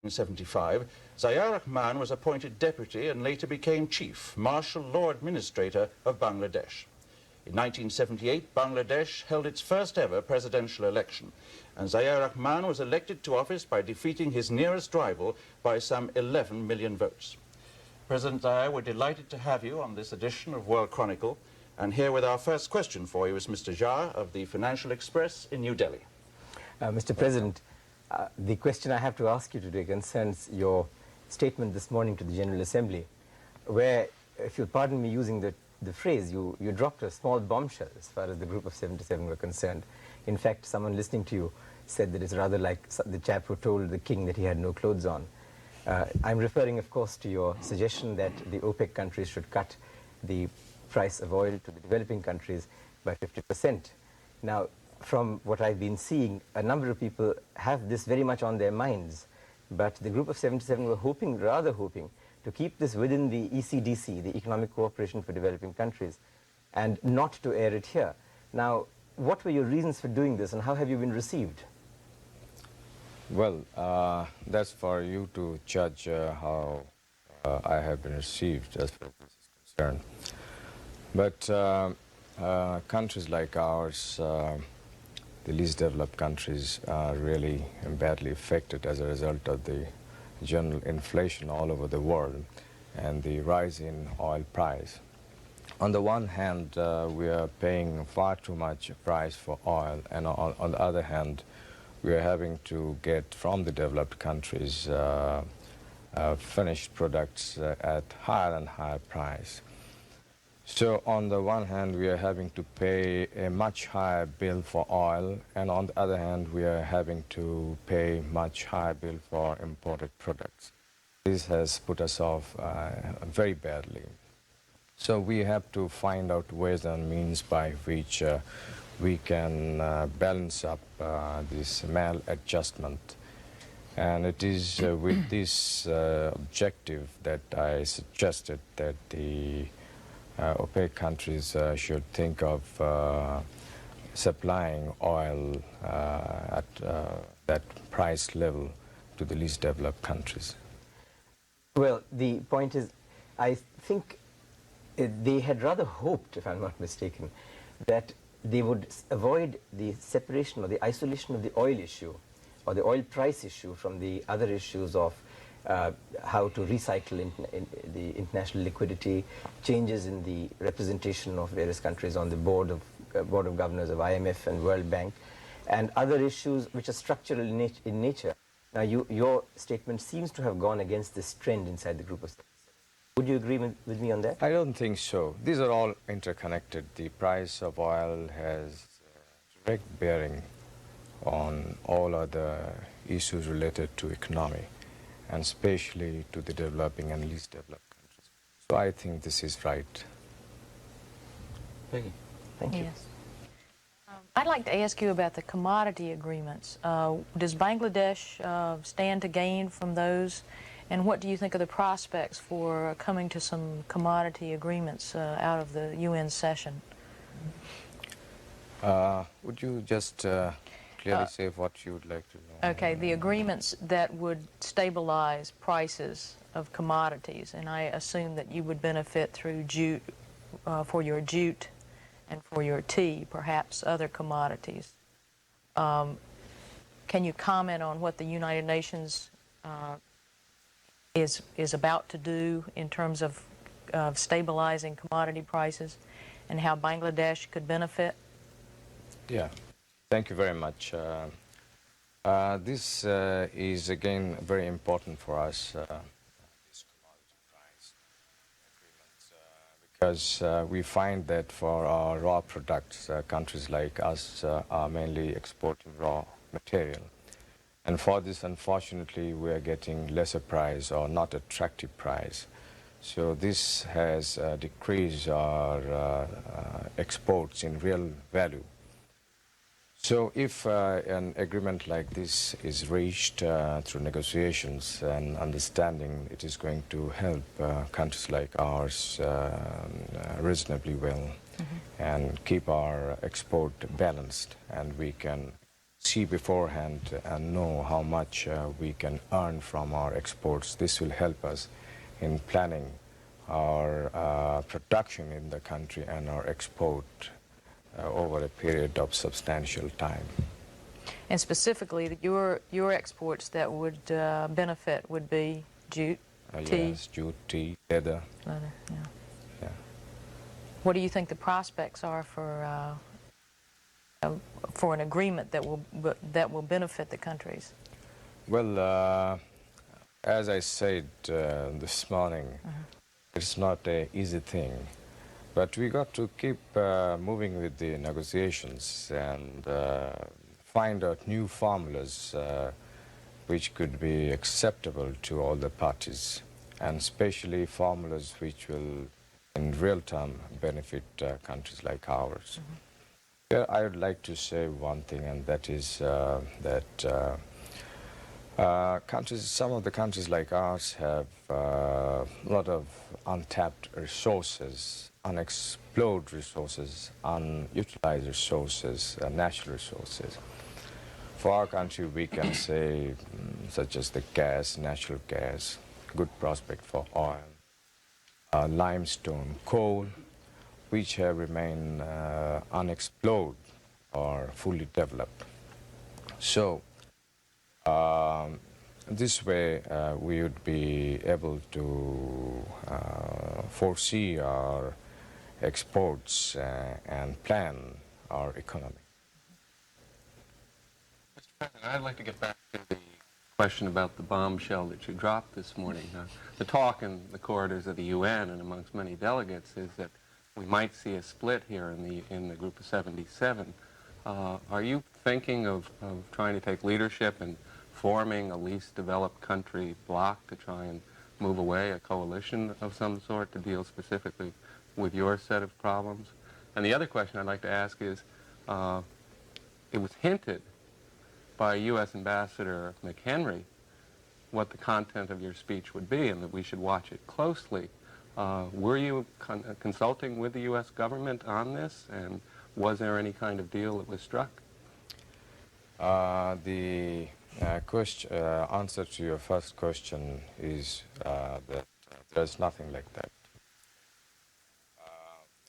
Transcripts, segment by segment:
1975, Ziaur Rahman was appointed deputy and later became chief martial law administrator of Bangladesh. In 1978, Bangladesh held its first ever presidential election, and Ziaur Rahman was elected to office by defeating his nearest rival by some 11 million votes. President Ziaur, we're delighted to have you on this edition of World Chronicle, and here with our first question for you is Mr. Jha of the Financial Express in New Delhi. Mr. President, the question I have to ask you today concerns your statement this morning to the General Assembly, where, if you'll pardon me using the phrase, you dropped a small bombshell as far as the Group of 77 were concerned. In fact, someone listening to you said that it's rather like the chap who told the king that he had no clothes on. I'm referring, of course, to your suggestion that the OPEC countries should cut the price of oil to the developing countries by 50%. Now, from what I've been seeing, a number of people have this very much on their minds, but the Group of 77 were rather hoping, to keep this within the ECDC, the Economic Cooperation for Developing Countries, and not to air it here. Now, what were your reasons for doing this, and how have you been received? Well, that's for you to judge how I have been received as far as this is concerned. But countries like ours, the least developed countries, are really badly affected as a result of the general inflation all over the world and the rise in oil price. On the one hand, we are paying far too much price for oil, and on the other hand, we are having to get from the developed countries finished products at higher and higher price. So on the one hand, we are having to pay a much higher bill for oil, and on the other hand, we are having to pay much higher bill for imported products. This has put us off very badly. So we have to find out ways and means by which we can balance up this maladjustment. And it is with this objective that I suggested that the OPEC countries should think of supplying oil at that price level to the least developed countries. Well, the point is, I think they had rather hoped, if I'm not mistaken, that they would avoid the separation or the isolation of the oil issue or the oil price issue from the other issues of how to recycle the international liquidity, changes in the representation of various countries on the board of governors of IMF and World Bank, and other issues which are structural in nature. Now, your statement seems to have gone against this trend inside the Group of 77. Would you agree with me on that? I don't think so. These are all interconnected. The price of oil has direct bearing on all other issues related to economy, and especially to the developing and least developed countries. So I think this is right. Peggy, thank you. Yes. I'd like to ask you about the commodity agreements. Does Bangladesh stand to gain from those? And what do you think of the prospects for coming to some commodity agreements out of the UN session? Would you just clearly say what you would like to know? Okay, the agreements that would stabilize prices of commodities, and I assume that you would benefit through jute, for your jute and for your tea, perhaps other commodities. Can you comment on what the United Nations is about to do in terms of stabilizing commodity prices and how Bangladesh could benefit? Yeah, thank you very much. This is again very important for us, this commodity price agreements, because we find that for our raw products, countries like us are mainly exporting raw material. And for this, unfortunately, we are getting lesser price or not attractive price. So this has decreased our exports in real value. So if an agreement like this is reached through negotiations and understanding, it is going to help countries like ours reasonably well, and keep our export balanced, and we can see beforehand and know how much we can earn from our exports. This will help us in planning our production in the country and our export over a period of substantial time. And specifically, your exports that would benefit would be jute, tea? Yes, jute, tea, leather. Leather, yeah. Yeah. What do you think the prospects are for an agreement that will benefit the countries? Well, as I said this morning, it's not an easy thing, but we got to keep moving with the negotiations and find out new formulas which could be acceptable to all the parties, and especially formulas which will in real time benefit countries like ours. Here I would like to say one thing, and that is that some of the countries like ours have a lot of untapped resources, unexplored resources, unutilized resources, natural resources. For our country, we can say, such as the gas, natural gas, good prospect for oil, limestone, coal, which have remained unexplored or fully developed. So, this way we would be able to foresee our exports and plan our economy. Mr. President, I'd like to get back to the question about the bombshell that you dropped this morning. The talk in the corridors of the UN and amongst many delegates is that we might see a split here in the group of 77. Are you thinking of trying to take leadership and forming a least developed country bloc to try and move away, a coalition of some sort to deal specifically with your set of problems? And the other question I'd like to ask is, it was hinted by U.S. Ambassador McHenry what the content of your speech would be and that we should watch it closely. Were you consulting with the U.S. government on this, and was there any kind of deal that was struck? The answer to your first question is that there's nothing like that.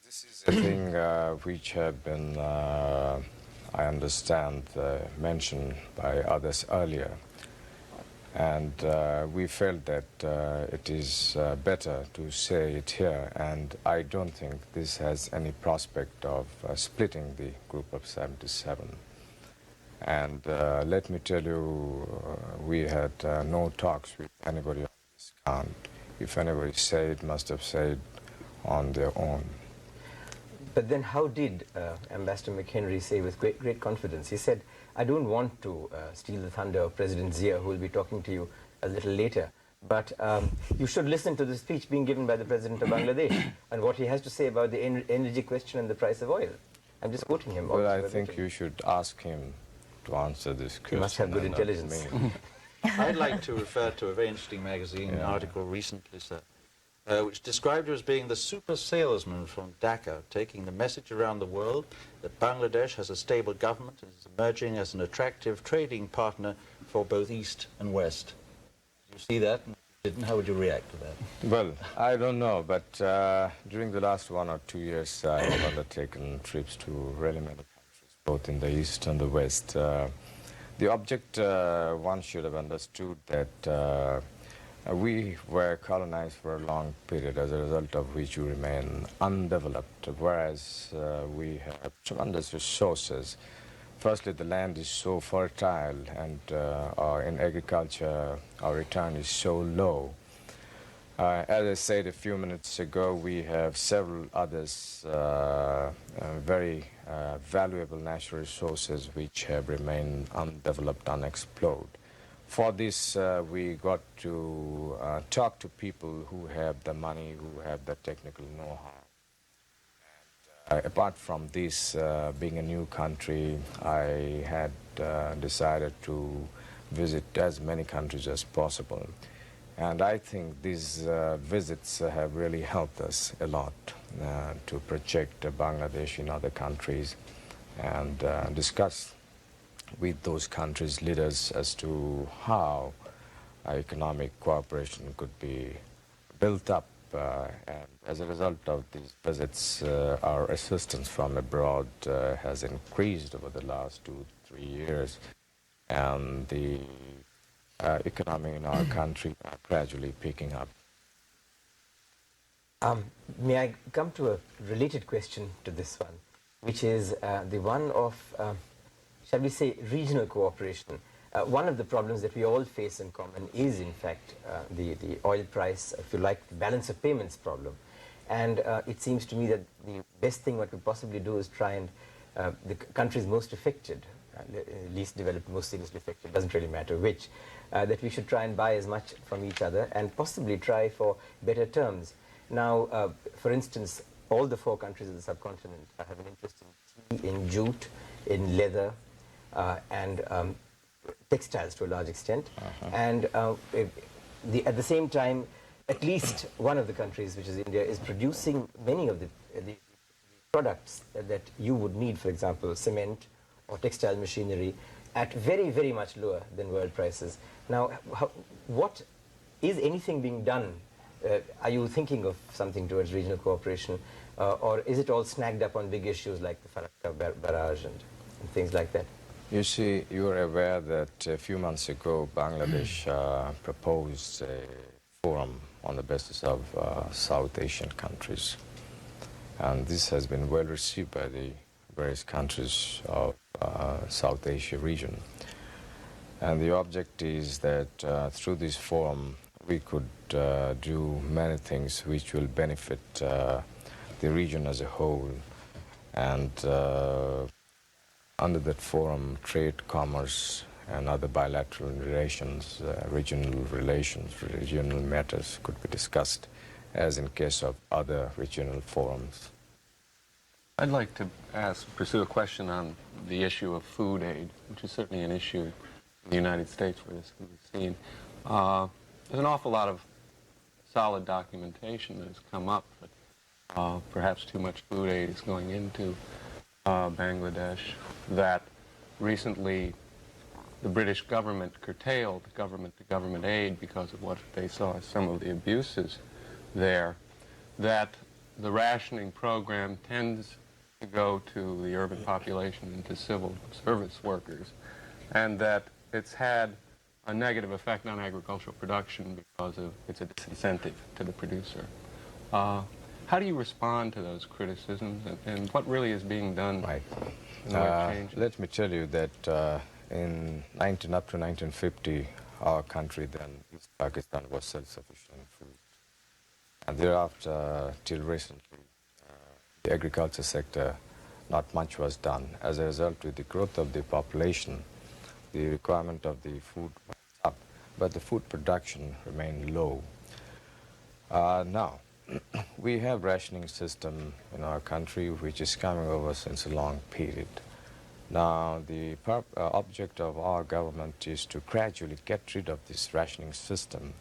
This is a thing which have been, I understand, mentioned by others earlier. And we felt that it is better to say it here, and I don't think this has any prospect of splitting the group of 77. And let me tell you, we had no talks with anybody on this count. If anybody said, must have said on their own. But then how did Ambassador McHenry say with great confidence? He said, I don't want to steal the thunder of President Zia, who will be talking to you a little later, but you should listen to the speech being given by the President of Bangladesh and what he has to say about the energy question and the price of oil. I'm just quoting him. Well, I think you should ask him to answer this question. He must have good intelligence. I'd like to refer to a very interesting magazine article recently, sir, which described you as being the super salesman from Dhaka, taking the message around the world that Bangladesh has a stable government and is emerging as an attractive trading partner for both East and West. Did you see that? And if you didn't, how would you react to that? Well, I don't know, but during the last 1 or 2 years, I have undertaken trips to really many countries, both in the East and the West. The object, one should have understood that we were colonized for a long period, as a result of which we remain undeveloped, whereas we have tremendous resources. Firstly, the land is so fertile, and in agriculture, our return is so low. As I said a few minutes ago, we have several others, very valuable natural resources which have remained undeveloped, unexplored. For this, we got to talk to people who have the money, who have the technical know-how. Apart from this, being a new country, I had decided to visit as many countries as possible. And I think these visits have really helped us a lot to project Bangladesh in other countries and discuss with those countries' leaders as to how economic cooperation could be built up. And as a result of these visits, our assistance from abroad has increased over the last 2-3 years, and the economy in our country are gradually picking up. May I come to a related question to this one, which is the one of, shall we say, regional cooperation. One of the problems that we all face in common is, in fact, the oil price, if you like, the balance of payments problem. And it seems to me that the best thing what we possibly do is try and the countries most affected, least developed, most seriously affected, doesn't really matter which, that we should try and buy as much from each other and possibly try for better terms. Now, for instance, all the 4 countries of the subcontinent have an interest in tea, in jute, in leather, and textiles to a large extent. And at the same time, at least one of the countries, which is India, is producing many of the products that you would need, for example, cement or textile machinery, at very, very much lower than world prices. Now, what is anything being done? Are you thinking of something towards regional cooperation, or is it all snagged up on big issues like the Farakka barrage and things like that? You see, you are aware that a few months ago, Bangladesh proposed a forum on the basis of South Asian countries. And this has been well received by the various countries of South Asia region. And the object is that through this forum, we could do many things which will benefit the region as a whole. And under that forum, trade, commerce, and other bilateral relations, regional matters could be discussed, as in case of other regional forums. I'd like to pursue a question on the issue of food aid, which is certainly an issue in the United States where this can be seen. There's an awful lot of solid documentation that has come up that perhaps too much food aid is going into Bangladesh, that recently the British government curtailed government-to-government aid because of what they saw as some of the abuses there, that the rationing program tends to go to the urban population and to civil service workers, and that it's had a negative effect on agricultural production because it's a disincentive to the producer. How do you respond to those criticisms, and what really is being done? Right. Let me tell you that up to 1950, our country then, East Pakistan, was self-sufficient in food. And thereafter, till recently, the agriculture sector, not much was done. As a result, with the growth of the population, the requirement of the food went up, but the food production remained low. Now, we have rationing system in our country which is coming over since a long period. Now, the object of our government is to gradually get rid of this rationing system,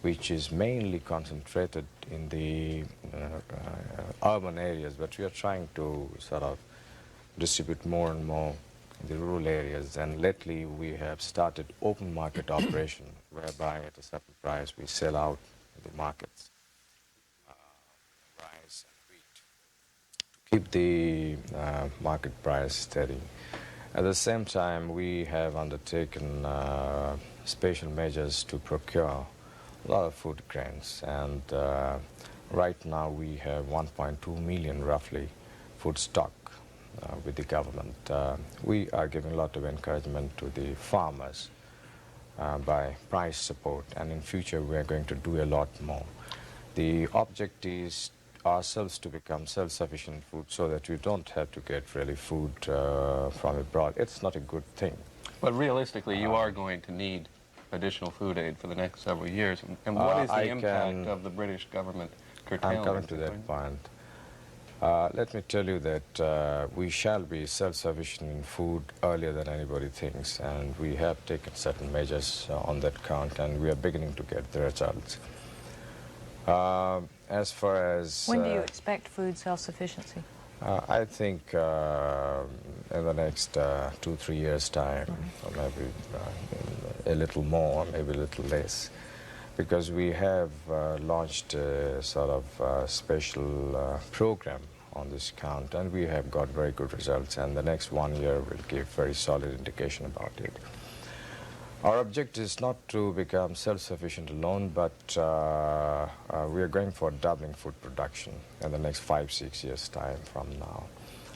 which is mainly concentrated in the urban areas, but we are trying to sort of distribute more and more in the rural areas. And lately we have started open market operation, whereby at a certain price we sell out in the markets rice and wheat to keep the market price steady. At the same time, we have undertaken special measures to procure a lot of food grains, and right now we have 1.2 million roughly food stock with the government. We are giving a lot of encouragement to the farmers by price support, and in future we are going to do a lot more. The object is ourselves to become self-sufficient in food so that we don't have to get really food from abroad. It's not a good thing. But realistically, you are going to need additional food aid for the next several years. And what is the impact of the British government curtailing? I'm coming to that point. Let me tell you that we shall be self-sufficient in food earlier than anybody thinks, and we have taken certain measures on that count, and we are beginning to get the results. As far as... When do you expect food self-sufficiency? I think in the next 2-3 years' time, or maybe a little more, maybe a little less, because we have launched a sort of special program on this count, and we have got very good results, and the next 1 year will give very solid indication about it. Our objective is not to become self-sufficient alone, but we are going for doubling food production in the next 5-6 years' time from now.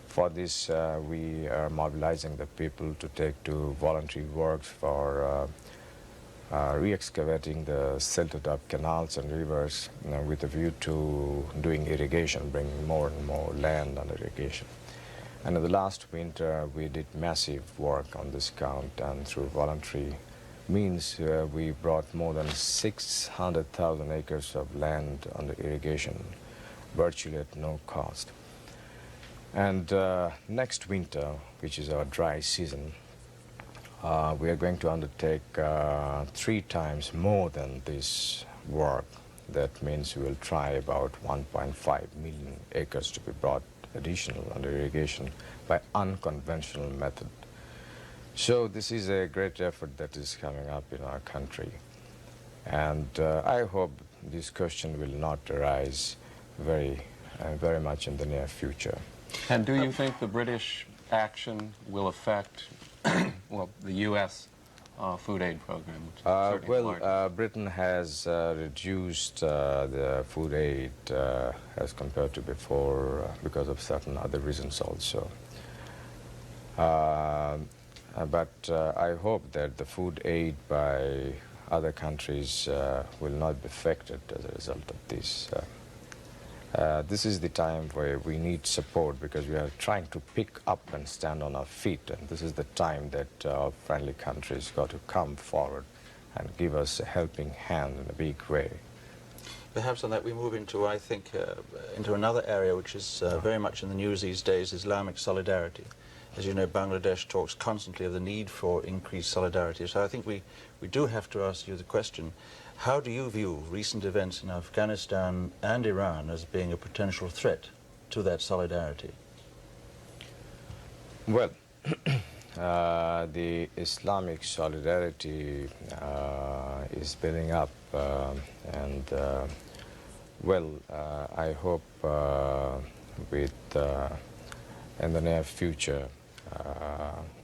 For this, we are mobilizing the people to take to voluntary works for re-excavating the silted up canals and rivers, with a view to doing irrigation, bringing more and more land under irrigation. And in the last winter, we did massive work on this count, and through voluntary means we brought more than 600,000 acres of land under irrigation, virtually at no cost. And next winter, which is our dry season, we are going to undertake 3 times more than this work. That means we will try about 1.5 million acres to be brought additional under irrigation by unconventional method. So this is a great effort that is coming up in our country. And I hope this question will not arise very much in the near future. And do you think the British action will affect, well, the U.S. food aid program? Which is certainly large? Britain has reduced the food aid as compared to before because of certain other reasons also. But I hope that the food aid by other countries will not be affected as a result of this. This is the time where we need support, because we are trying to pick up and stand on our feet, and this is the time that our friendly countries got to come forward and give us a helping hand in a big way. Perhaps on that we move into, I think, into another area which is very much in the news these days, Islamic solidarity. As you know, Bangladesh talks constantly of the need for increased solidarity. So I think we do have to ask you the question, how do you view recent events in Afghanistan and Iran as being a potential threat to that solidarity? Well, the Islamic solidarity is building up, and I hope in the near future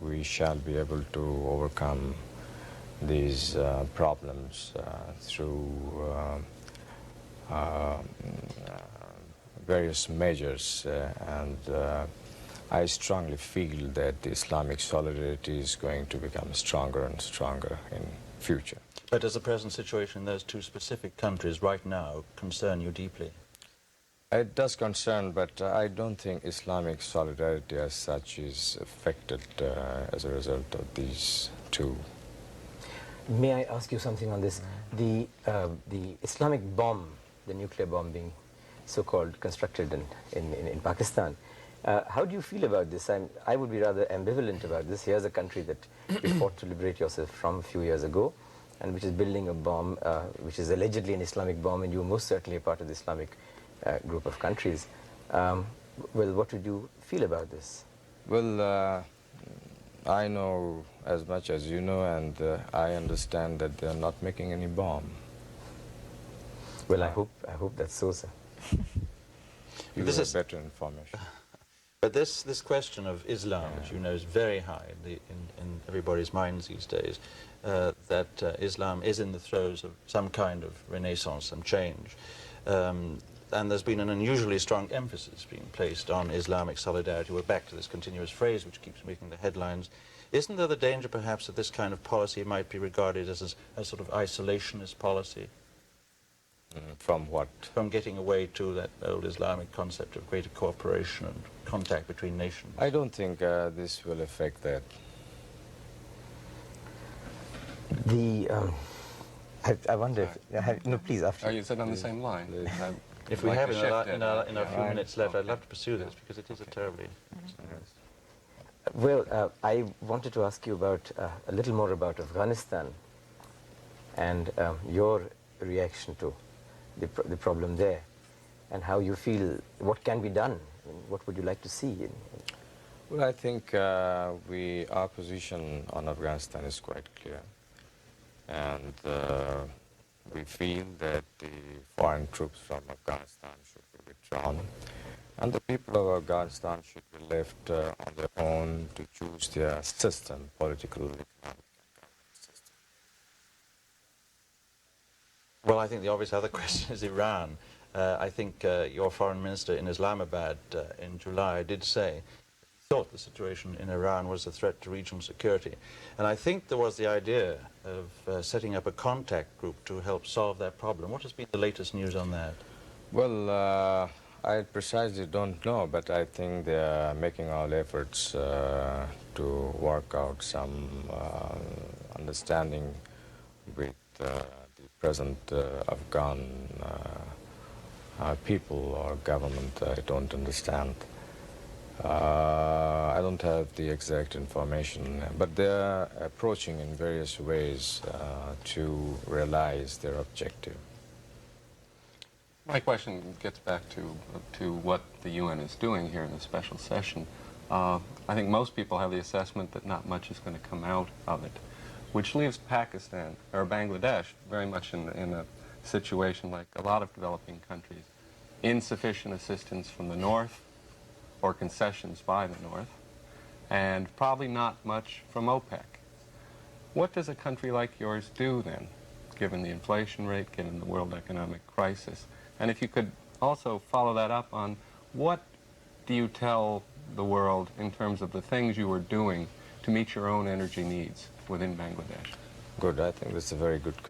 we shall be able to overcome these problems through various measures, and I strongly feel that the Islamic solidarity is going to become stronger and stronger in future. But does the present situation in those 2 specific countries right now concern you deeply? It does concern, but I don't think Islamic solidarity as such is affected as a result of these 2. May I ask you something on this? The Islamic bomb, the nuclear bomb being so-called constructed in Pakistan, how do you feel about this? I would be rather ambivalent about this. Here's a country that you fought to liberate yourself from a few years ago, and which is building a bomb, which is allegedly an Islamic bomb, and you're most certainly a part of the Islamic group of countries. Well, what would you feel about this? Well, I know as much as you know, and I understand that they're not making any bomb. Well, I hope that's so, sir. You have better information. But this question of Islam, which you know is very high in everybody's minds these days, that Islam is in the throes of some kind of renaissance, some change. And there's been an unusually strong emphasis being placed on Islamic solidarity. We're back to this continuous phrase which keeps making the headlines. Isn't there the danger perhaps that this kind of policy might be regarded as a sort of isolationist policy? From what? From getting away to that old Islamic concept of greater cooperation and contact between nations. I don't think this will affect that. I wonder if... no, please, after. Are you sitting on the same line? If we have in our few minutes left, I'd love to pursue this, because it is a terribly... Well, I wanted to ask you about a little more about Afghanistan and your reaction to the problem there, and how you feel, what can be done What would you like to see? Well, I think our position on Afghanistan is quite clear. And we feel that the foreign troops from Afghanistan should be withdrawn. And the people of Afghanistan should be left on their own to choose their system, political, economic, and government system. Well, I think the obvious other question is Iran. I think your foreign minister in Islamabad in July did say he thought the situation in Iran was a threat to regional security. And I think there was the idea of setting up a contact group to help solve that problem. What has been the latest news on that? Well, I precisely don't know, but I think they are making all efforts to work out some understanding with the present Afghan people or government. I don't understand. I don't have the exact information, but they are approaching in various ways to realize their objective. My question gets back to what the UN is doing here in the special session. I think most people have the assessment that not much is going to come out of it, which leaves Pakistan, or Bangladesh, very much in a situation like a lot of developing countries. Insufficient assistance from the North, or concessions by the North, and probably not much from OPEC. What does a country like yours do then, given the inflation rate, given the world economic crisis? And if you could also follow that up on what do you tell the world in terms of the things you are doing to meet your own energy needs within Bangladesh? Good, I think that's a very good